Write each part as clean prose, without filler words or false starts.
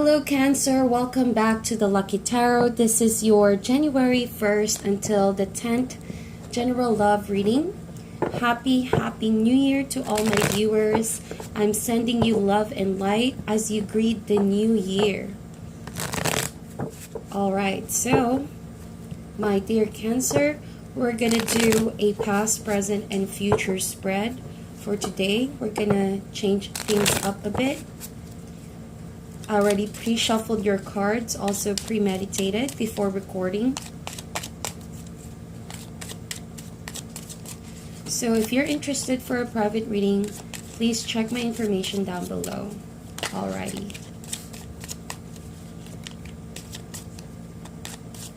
Hello Cancer, welcome back to the Lucky Tarot. This is your January 1st until the 10th general love reading. Happy New Year to all my viewers. I'm sending you love and light as you greet the new year. Alright, so my dear Cancer, we're gonna do a past, present, and future spread for today. We're gonna change things up a bit. I already pre-shuffled your cards, also premeditated before recording. So if you're interested for a private reading, please check my information down below. Alrighty.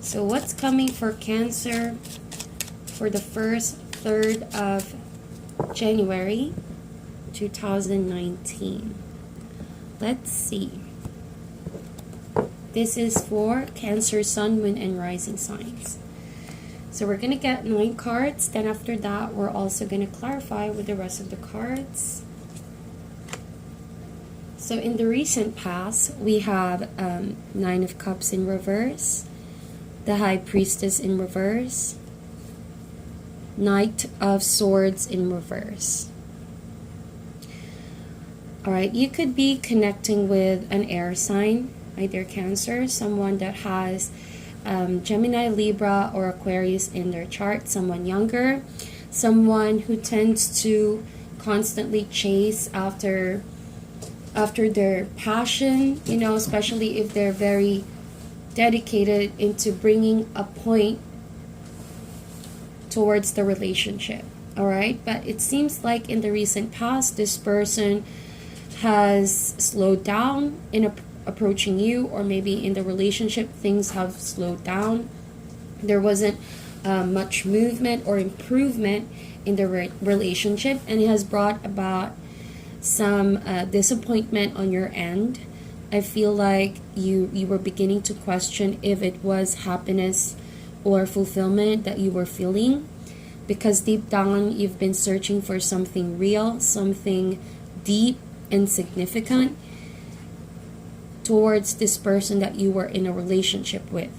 So what's coming for Cancer for the first third of January 2019? Let's see. This is for Cancer, Sun, Moon, and Rising signs. So we're going to get 9 cards. Then after that, we're also going to clarify with the rest of the cards. So in the recent past, we have 9 of Cups in reverse, the High Priestess in reverse, Knight of Swords in reverse. Alright, you could be connecting with an air sign, my dear Cancer, someone that has Gemini, Libra, or Aquarius in their chart, someone younger, someone who tends to constantly chase after their passion, you know, especially if they're very dedicated into bringing a point towards the relationship. Alright, but it seems like in the recent past, this person has slowed down in approaching you, or maybe in the relationship things have slowed down. There wasn't much movement or improvement in the relationship, and it has brought about some disappointment on your end. I feel like you were beginning to question if it was happiness or fulfillment that you were feeling, because deep down you've been searching for something real, something deep and significant towards this person that you were in a relationship with.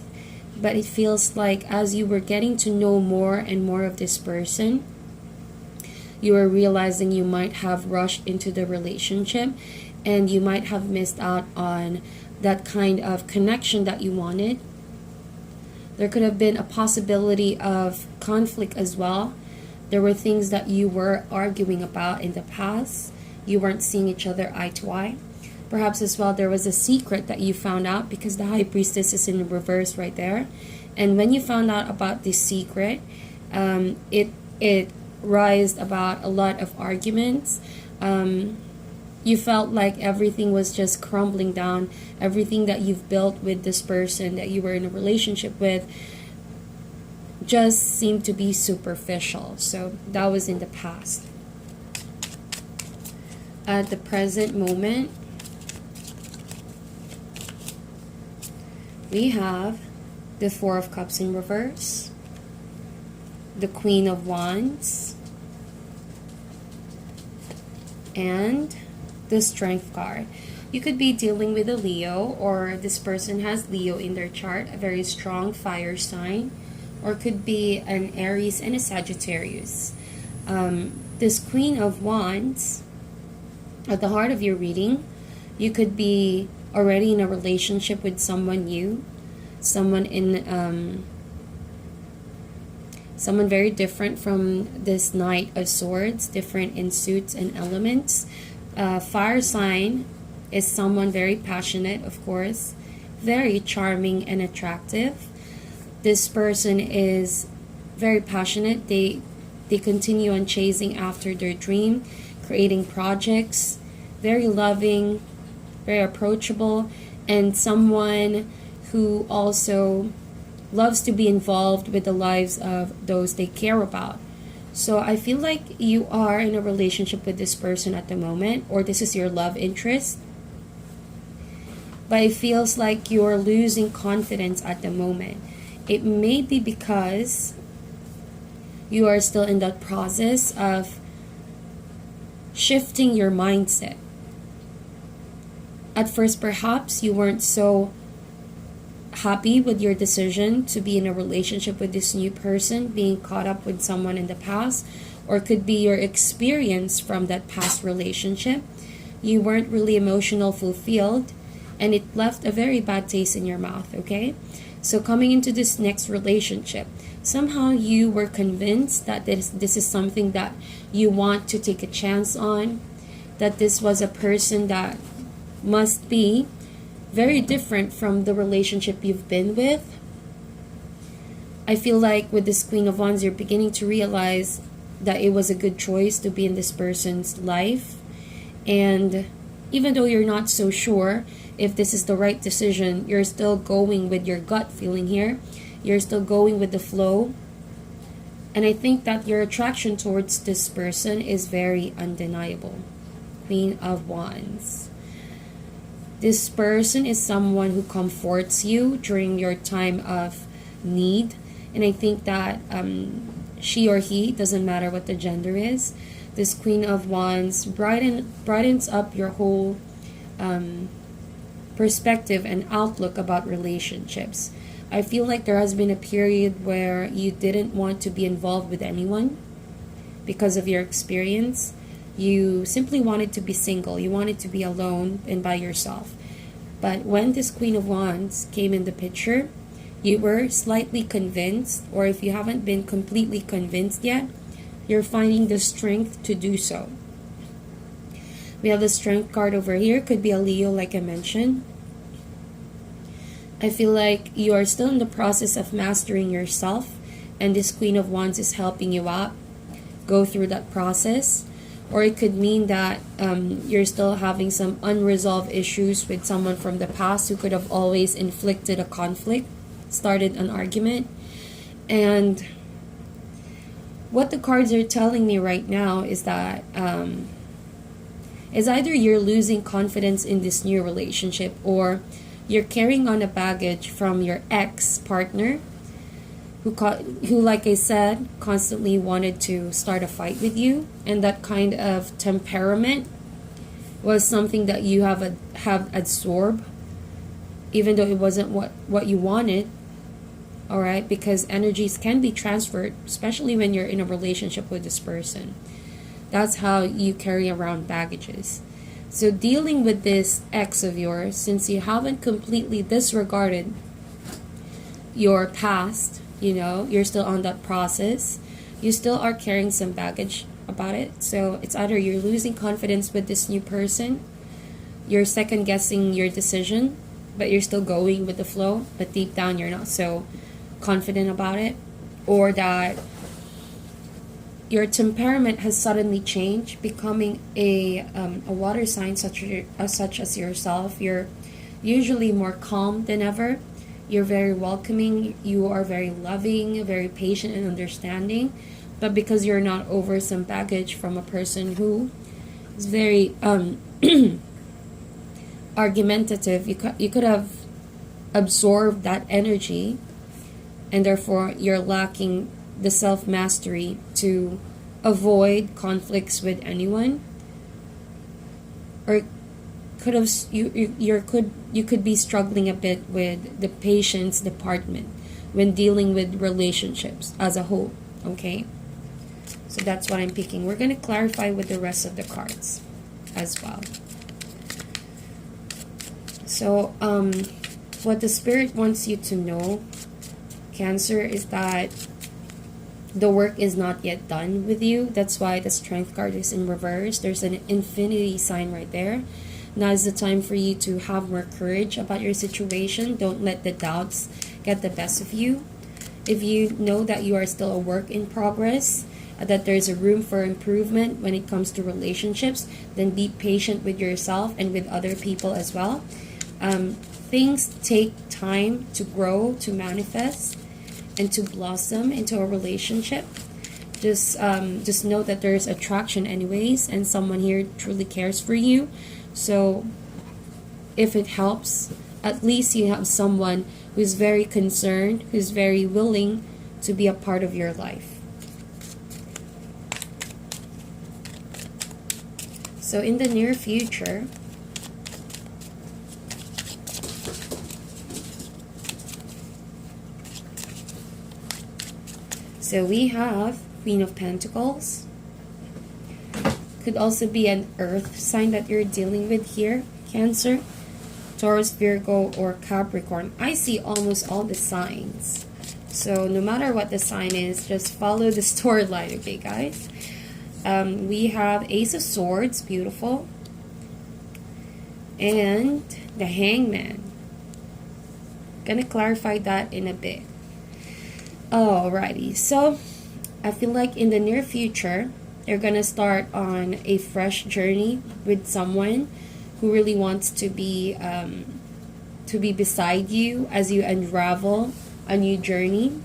But it feels like as you were getting to know more and more of this person, you were realizing you might have rushed into the relationship and you might have missed out on that kind of connection that you wanted. There could have been a possibility of conflict as well. There were things that you were arguing about in the past. You weren't seeing each other eye to eye. Perhaps as well there was a secret that you found out, because the High Priestess is in reverse right there. And when you found out about this secret, it raised about a lot of arguments. You felt like everything was just crumbling down. Everything that you've built with this person that you were in a relationship with just seemed to be superficial. So that was in the past. At the present moment, we have the 4 of Cups in reverse, the Queen of Wands, and the Strength card. You could be dealing with a Leo, or this person has Leo in their chart, a very strong fire sign, or could be an Aries and a Sagittarius. This Queen of Wands, at the heart of your reading, you could be already in a relationship with someone new, someone very different from this Knight of Swords, different in suits and elements. Fire sign is someone very passionate, of course, very charming and attractive. This person is very passionate. They continue on chasing after their dream, creating projects, very loving, very approachable, and someone who also loves to be involved with the lives of those they care about. So I feel like you are in a relationship with this person at the moment, or this is your love interest. But it feels like you're losing confidence at the moment. It may be because you are still in that process of shifting your mindset. At first, perhaps you weren't so happy with your decision to be in a relationship with this new person, being caught up with someone in the past, or could be your experience from that past relationship. You weren't really emotional fulfilled, and it left a very bad taste in your mouth, okay? So coming into this next relationship, somehow you were convinced that this is something that you want to take a chance on, that this was a person that must be very different from the relationship you've been with. I feel like with this Queen of Wands, you're beginning to realize that it was a good choice to be in this person's life. And even though you're not so sure if this is the right decision, you're still going with your gut feeling here. You're still going with the flow. And I think that your attraction towards this person is very undeniable. Queen of Wands. This person is someone who comforts you during your time of need. And I think that she or he, doesn't matter what the gender is, this Queen of Wands brightens up your whole perspective and outlook about relationships. I feel like there has been a period where you didn't want to be involved with anyone because of your experience. You simply wanted to be single. You wanted to be alone and by yourself. But when this Queen of Wands came in the picture, you were slightly convinced, or if you haven't been completely convinced yet, you're finding the strength to do so. We have the Strength card over here. Could be a Leo, like I mentioned. I feel like you are still in the process of mastering yourself, and this Queen of Wands is helping you out go through that process. Or it could mean that you're still having some unresolved issues with someone from the past who could have always inflicted a conflict, started an argument. And what the cards are telling me right now is that is either you're losing confidence in this new relationship, or you're carrying on a baggage from your ex-partner who, like I said, constantly wanted to start a fight with you. And that kind of temperament was something that you have absorbed, even though it wasn't what you wanted. All right, because energies can be transferred, especially when you're in a relationship with this person. That's how you carry around baggages. So dealing with this ex of yours, since you haven't completely disregarded your past, you're still on that process. You still are carrying some baggage about it. So it's either you're losing confidence with this new person, you're second guessing your decision, but you're still going with the flow, but deep down you're not so confident about it, or that your temperament has suddenly changed, becoming a water sign such as yourself. You're usually more calm than ever. You're very welcoming. You are very loving, very patient and understanding. But because you're not over some baggage from a person who is very argumentative, you could have absorbed that energy, and therefore you're lacking the self-mastery to avoid conflicts with anyone. Or you could be struggling a bit with the patience department when dealing with relationships as a whole. Okay, so that's what I'm picking. We're going to clarify with the rest of the cards as well. So what the Spirit wants you to know, Cancer, is that the work is not yet done with you. That's why the Strength card is in reverse. There's an infinity sign right there. Now is the time for you to have more courage about your situation. Don't let the doubts get the best of you. If you know that you are still a work in progress, that there's a room for improvement when it comes to relationships, then be patient with yourself and with other people as well. Things take time to grow, to manifest, and to blossom into a relationship. Just know that there's attraction anyways, and someone here truly cares for you. So if it helps, at least you have someone who's very concerned, who's very willing to be a part of your life. So in the near future, So we have Queen of Pentacles. Could also be an earth sign that you're dealing with here. Cancer, Taurus, Virgo, or Capricorn. I see almost all the signs. So no matter what the sign is, just follow the storyline, okay guys? We have Ace of Swords, beautiful. And the Hangman. Gonna clarify that in a bit. Alrighty, so I feel like in the near future, you're gonna start on a fresh journey with someone who really wants to be beside you as you unravel a new journey.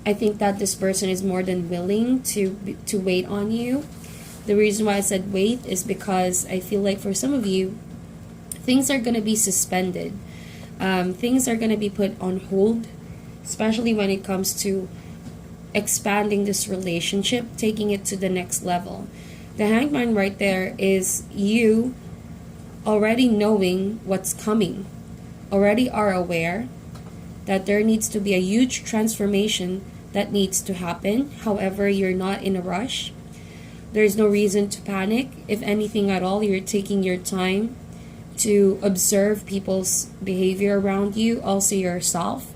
I think that this person is more than willing to wait on you. The reason why I said wait is because I feel like for some of you, things are gonna be suspended. Things are gonna be put on hold, especially when it comes to expanding this relationship, taking it to the next level. The Hangman right there is you already knowing what's coming, already are aware that there needs to be a huge transformation that needs to happen. However, you're not in a rush. There's no reason to panic. If anything at all, you're taking your time to observe people's behavior around you, also yourself.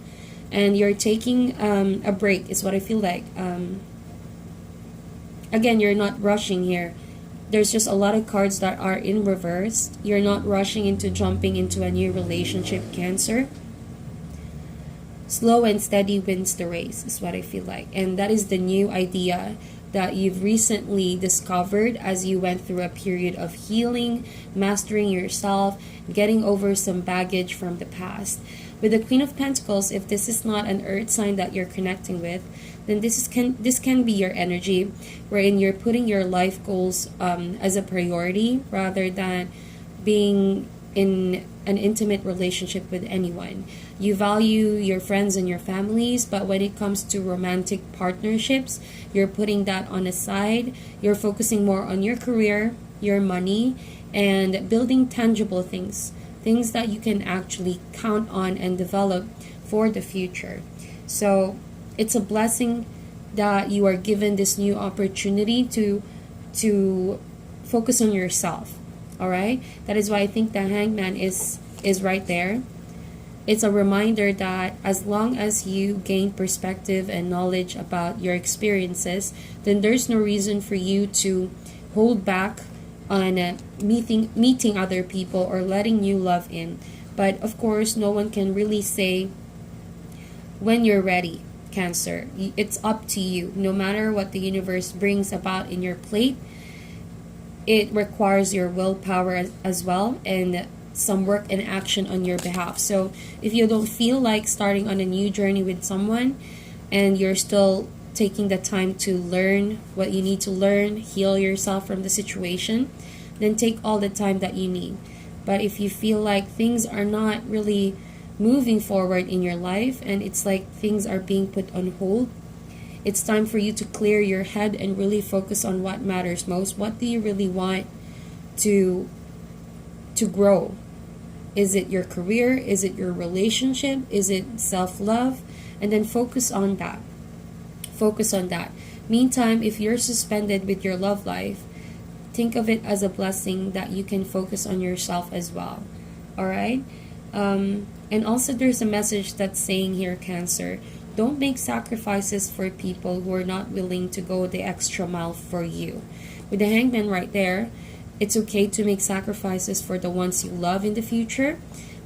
And you're taking a break is what I feel like. Again, you're not rushing here. There's just a lot of cards that are in reverse. You're not rushing into jumping into a new relationship, Cancer. Slow and steady wins the race is what I feel like. And that is the new idea that you've recently discovered as you went through a period of healing, mastering yourself, getting over some baggage from the past. With the Queen of Pentacles, if this is not an earth sign that you're connecting with, then this can be your energy wherein you're putting your life goals as a priority rather than being in an intimate relationship with anyone. You value your friends and your families, but when it comes to romantic partnerships, you're putting that on a side. You're focusing more on your career, your money, and building tangible things that you can actually count on and develop for the future. So it's a blessing that you are given this new opportunity to focus on yourself. All right, that is why I think the Hangman is right there. It's a reminder that as long as you gain perspective and knowledge about your experiences, then there's no reason for you to hold back on meeting other people or letting new love in. But of course, no one can really say when you're ready, Cancer. It's up to you. No matter what the universe brings about in your plate, it requires your willpower as well and some work and action on your behalf. So if you don't feel like starting on a new journey with someone and you're still taking the time to learn what you need to learn, heal yourself from the situation, then take all the time that you need. But if you feel like things are not really moving forward in your life and it's like things are being put on hold, it's time for you to clear your head and really focus on what matters most. What do you really want to grow? Is it your career? Is it your relationship? Is it self-love? And then focus on that. Focus on that. Meantime, if you're suspended with your love life, think of it as a blessing that you can focus on yourself as well. All right? And also there's a message that's saying here, Cancer, don't make sacrifices for people who are not willing to go the extra mile for you. With the Hangman right there, it's okay to make sacrifices for the ones you love in the future,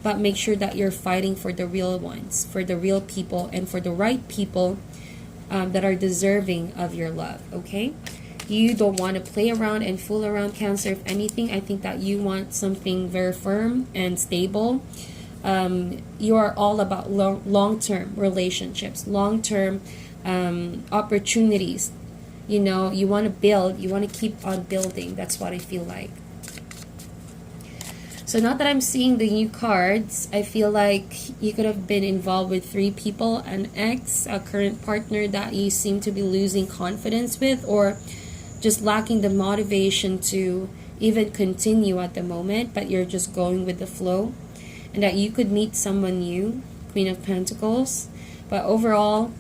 but make sure that you're fighting for the real ones, for the real people, and for the right people that are deserving of your love, okay? You don't want to play around and fool around, Cancer. If anything, I think that you want something very firm and stable. You are all about long-term relationships, long-term opportunities. You know, you want to build, you want to keep on building. That's what I feel like. So now that I'm seeing the new cards, I feel like you could have been involved with 3 people, an ex, a current partner that you seem to be losing confidence with, or just lacking the motivation to even continue at the moment, but you're just going with the flow. And that you could meet someone new, Queen of Pentacles. But overall,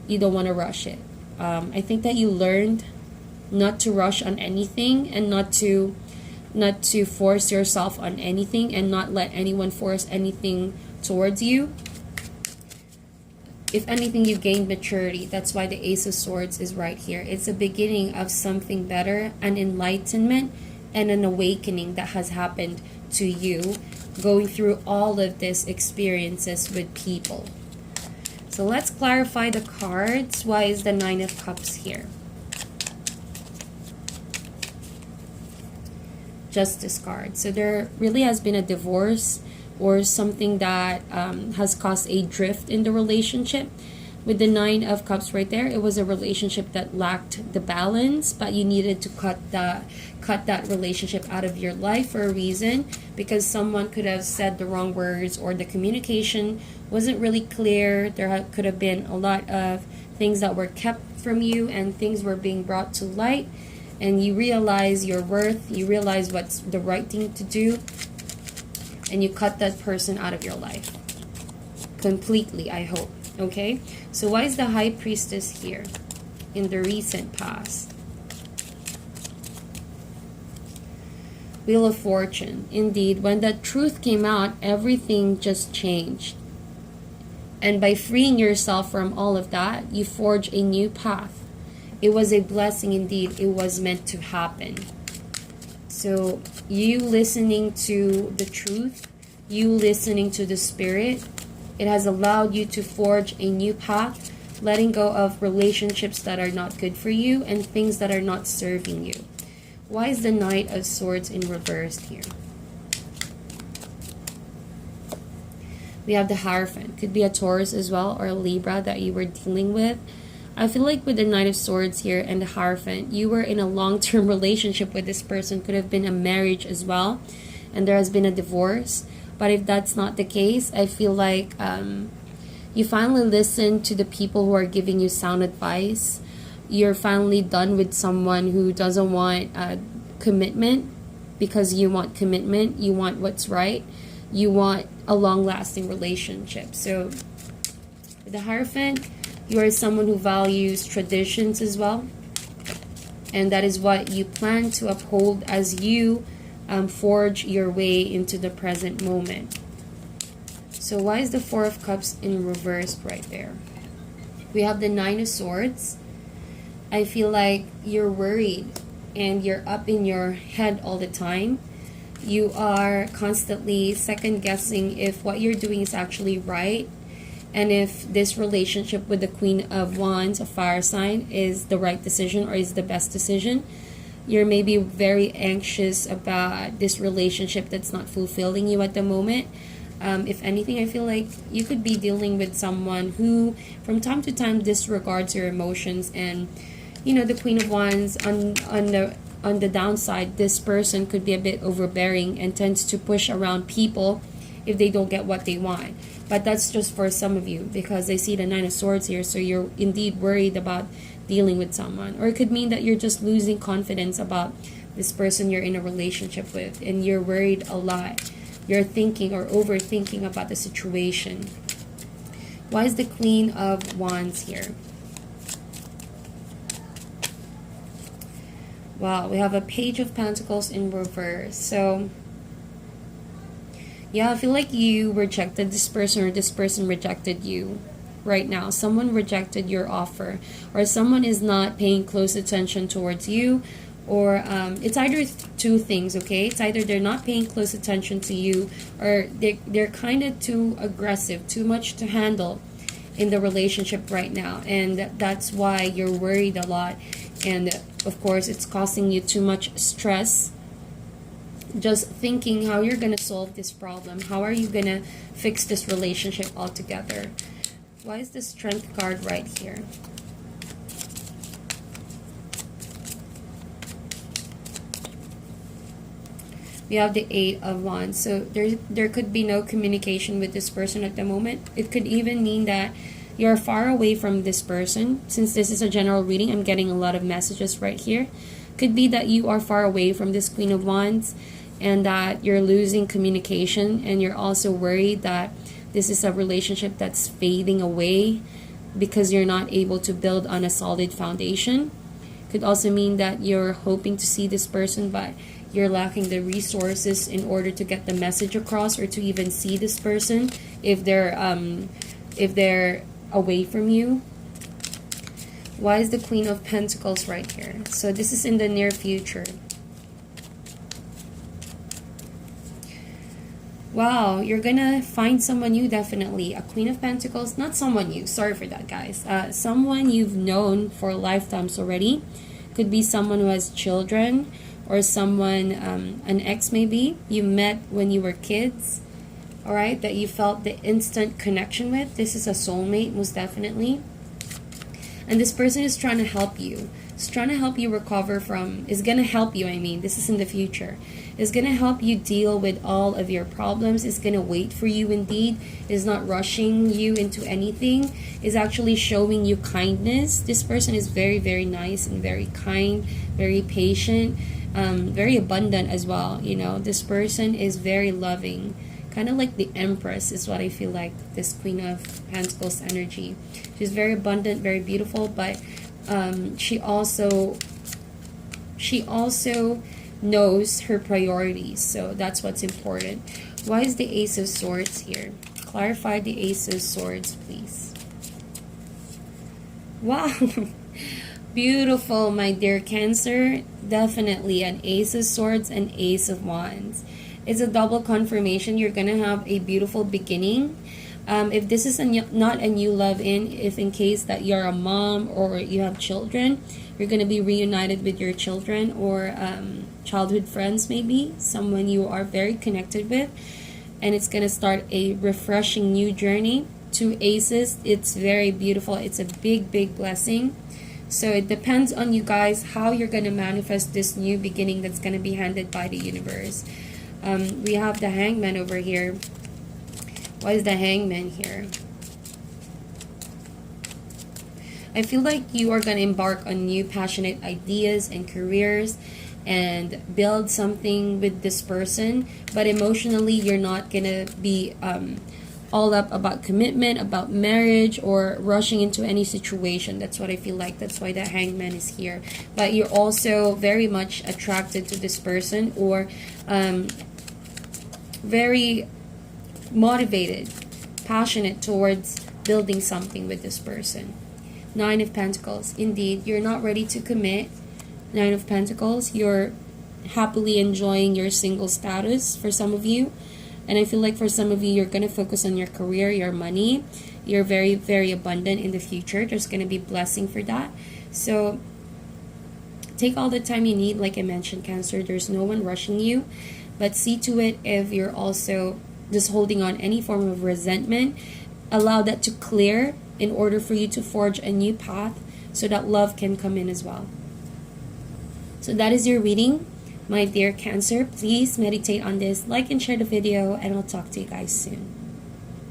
you don't want to rush it. I think that you learned not to rush on anything, and not to force yourself on anything, and not let anyone force anything towards you. If anything, you gained maturity. That's why the Ace of Swords is right here. It's a beginning of something better, an enlightenment and an awakening that has happened to you, going through all of these experiences with people. So let's clarify the cards. Why is the Nine of Cups here? Justice card. So there really has been a divorce, or something that has caused a drift in the relationship. With the Nine of Cups right there, it was a relationship that lacked the balance, but you needed to cut that relationship out of your life for a reason, because someone could have said the wrong words, or the communication wasn't really clear. There could have been a lot of things that were kept from you, and things were being brought to light, and you realize your worth, you realize what's the right thing to do, and you cut that person out of your life completely, I hope. Okay, so why is the High Priestess here in the recent past? Wheel of Fortune. Indeed, when the truth came out, everything just changed. And by freeing yourself from all of that, you forge a new path. It was a blessing indeed. It was meant to happen. So you listening to the truth, you listening to the Spirit, it has allowed you to forge a new path, letting go of relationships that are not good for you and things that are not serving you. Why is the Knight of Swords in reverse here? We have the Hierophant. Could be a Taurus as well, or a Libra that you were dealing with. I feel like with the Knight of Swords here and the Hierophant, you were in a long-term relationship with this person. Could have been a marriage as well, and there has been a divorce. But if that's not the case, I feel like you finally listen to the people who are giving you sound advice. You're finally done with someone who doesn't want commitment, because you want commitment. You want what's right. You want a long-lasting relationship. So with the Hierophant, you are someone who values traditions as well. And that is what you plan to uphold as you forge your way into the present moment. So why is the Four of Cups in reverse right there? We have the Nine of Swords. I feel like you're worried and you're up in your head all the time. You are constantly second guessing if what you're doing is actually right, and if this relationship with the Queen of Wands, a fire sign, is the right decision or is the best decision. You're maybe very anxious about this relationship that's not fulfilling you at the moment. If anything, I feel like you could be dealing with someone who from time to time disregards your emotions. And you know, the Queen of Wands, on the downside, this person could be a bit overbearing and tends to push around people if they don't get what they want. But that's just for some of you, because I see the Nine of Swords here. So you're indeed worried about dealing with someone, or it could mean that you're just losing confidence about this person you're in a relationship with, and you're worried a lot. You're thinking or overthinking about the situation. Why is the Queen of Wands here? Wow, we have a Page of Pentacles in reverse. So yeah, I feel like you rejected this person, or this person rejected you right now. Someone rejected your offer, or someone is not paying close attention towards you, or it's either two things, okay? It's either they're not paying close attention to you, or they're kind of too aggressive, too much to handle in the relationship right now, and that's why you're worried a lot. And of course, it's causing you too much stress, just thinking how you're gonna solve this problem. How are you gonna fix this relationship altogether? Why is the Strength card right here? We have the Eight of Wands. So there could be no communication with this person at the moment. It could even mean that you're far away from this person. Since this is a general reading, I'm getting a lot of messages right here. Could be that you are far away from this Queen of Wands, and that you're losing communication, and you're also worried that this is a relationship that's fading away. because you're not able to build on a solid foundation. Could also mean that you're hoping to see this person, but you're lacking the resources in order to get the message across, or to even see this person if they're away from you. Why is the Queen of Pentacles right here? So this is in the near future. Wow, you're gonna find someone new, definitely. A Queen of Pentacles, not someone new, sorry for that, guys. Someone you've known for lifetimes already. Could be someone who has children, or someone, an ex maybe, you met when you were kids, all right, that you felt the instant connection with. This is a soulmate, most definitely. And this person is trying to help you. It's trying to help you recover from, is going to help you, I mean, this is in the future. It's going to help you deal with all of your problems. It's going to wait for you indeed. It's not rushing you into anything. It's actually showing you kindness. This person is very, very nice and very kind, very patient, very abundant as well. You know, this person is very loving. Kind of like the Empress is what I feel like, this Queen of Pentacles energy. She's very abundant, very beautiful, but she also knows her priorities. So that's what's important. Why is the Ace of Swords here? Clarify the Ace of Swords, please. Wow. Beautiful, my dear Cancer. Definitely an Ace of Swords and Ace of Wands. It's a double confirmation. You're going to have a beautiful beginning. If this is not a new love-in, if in case that you're a mom or you have children, you're going to be reunited with your children, or childhood friends maybe, someone you are very connected with, and it's going to start a refreshing new journey. Two aces, it's very beautiful. It's a big, big blessing. So it depends on you guys how you're going to manifest this new beginning that's going to be handed by the universe. We have the Hangman over here. Why is the Hangman here? I feel like you are going to embark on new passionate ideas and careers and build something with this person, but emotionally you're not going to be all up about commitment, about marriage, or rushing into any situation. That's what I feel like. That's why the Hangman is here. But you're also very much attracted to this person, or very motivated, passionate towards building something with this person. Nine of Pentacles. Indeed, you're not ready to commit. Nine of Pentacles. You're happily enjoying your single status for some of you. And I feel like for some of you, you're going to focus on your career, your money. You're very, very abundant in the future. There's going to be blessing for that. So take all the time you need, like I mentioned, Cancer. There's no one rushing you. But see to it, if you're also just holding on any form of resentment, allow that to clear in order for you to forge a new path so that love can come in as well. So that is your reading, my dear Cancer. Please meditate on this, like and share the video, and I'll talk to you guys soon.